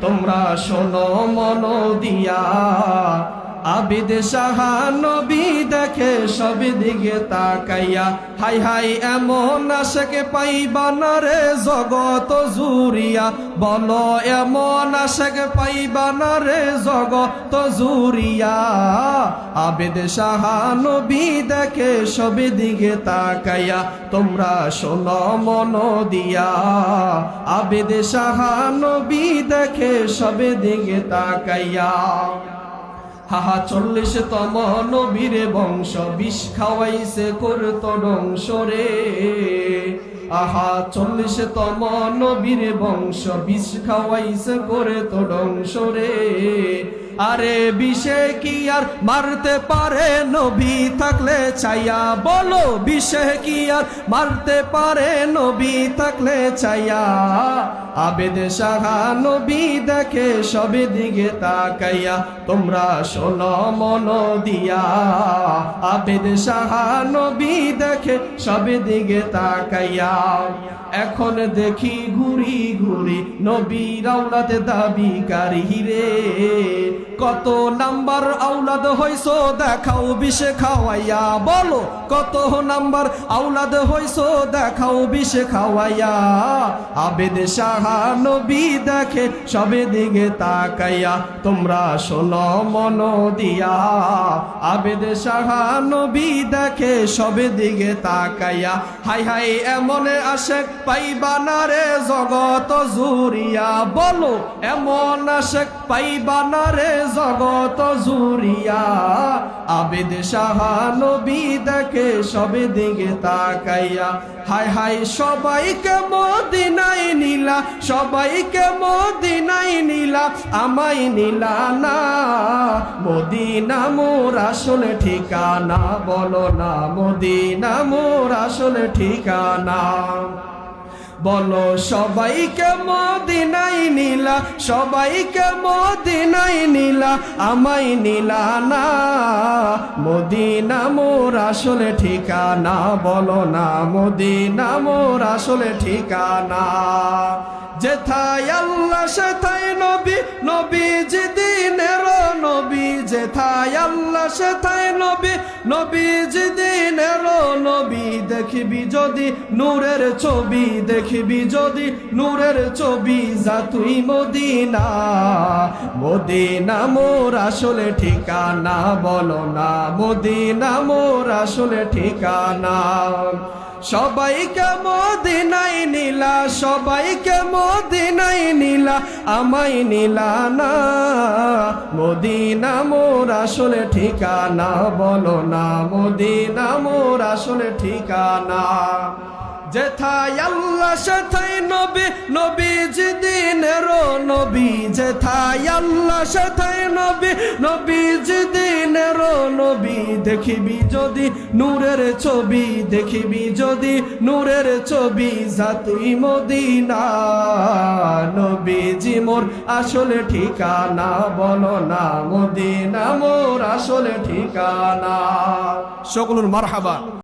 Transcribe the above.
তোমরা শোনো মন দিয়া। আবিদ শাহা নবী দেখে সব দিকে তাকাইয়া, হাই হাই এমন আশেকে পাইবা না রে জগত জুরিয়া। বলো এমন আশেকে পাইবা না রে জগত জুরিয়া। আবিদ শাহা নবী দেখে সব দিকে তাকাইয়া, তোমরা শোনো মন দিয়া। আবিদ শাহা নবী দেখে সব দিকে তাকাইয়া। হাহা 40তম নবীর বংশ, বিষ খাওয়াইছে করত ধ্বংস রে। আহা 40তম নবীর বংশ, বিষ খাওয়াইছে করত ধ্বংস রে। আরে বিষে কি আর মারতে পারে নবী থাকলে ছায়া। বলো বিষে কি আর মারতে পারে নবী থাকলে ছায়া। আবেদ শাহা নবী দেখে সব দিকে তাকাইয়া, তোমরা শোনো মন দিয়া। আবেদ শাহা নবী দেখে সব দিকে তাকাইয়া। এখন দেখি ঘুরি ঘুরি নবীর আওলাদ দাবিকারী রে। কত নাম্বার আওলাদ হইছো দেখাও বিষে খাওয়াইয়া। বলো কত নাম্বার আওলাদ হইছো দেখাও বিষে খাওয়াইয়া। আবেদ শাহা নবী দেখে সবে দিকে তাকাইয়া, তোমরা শোনো মন দিয়া। আবেদ শাহা নবী দেখে সবে দিকে তাকাইয়া, হাই হাই এমন আশেক পাইবা না রে জগত জুরিয়া। বলো এমন আশেক পাইবা না রে জগত জুরিয়া। আবেদ শাহা নবী দেখে সবে দিকে তাকাইয়া, হাই হাই সবাইকে মদিনায় নিলা, সবাইকে মদিনায় নিলা, আমায় নিলা না। মদিনা মোর আসল ঠিকানা, বলো না মদিনা মোর আসল ঠিকানা। বলো সবাইকে মদিনায় নিলা, সবাইকে মদিনায় নিলা, আমায় নিলা না। মদিনা মোর আসল ঠিকানা, বলো না মদিনা মোর আসল ঠিকানা। যেথায় আল্লাহ সেথায় নবী, নবী যেদিনের নবী। যেথায় আল্লাহ সেথায় নবী, নবী যেদিনের নবী। দেখবি যদি নূরের ছবি, দেখবি যদি নূরের ছবি, যা তুই মদিনা। মদিনা মোর আসল ঠিকানা, বলো না মদিনা মোর আসল ঠিকানা। সবাইকে মদিনায় নিলা, সবাইকে মদিনায় নিলা, আমায় নিলা না। মদিনা মোর আসল ঠিকানা, বলো না মদিনা মোর আসল ঠিকানা। যেথায় আল্লাহ সেথায় নবী, নবী যেদিনের নবী। যেথায় আল্লাহ সেথায় নবী, নবী যেদিনের নবী। দেখিবি যদি নূরের ছবি, দেখিবি যদি নূরের ছবি, যা তুই মদিনা। নবীজি মোর আসল ঠিকানা, বলো না মদিনা মোর আসল ঠিকানা। সকলের মারহাবা।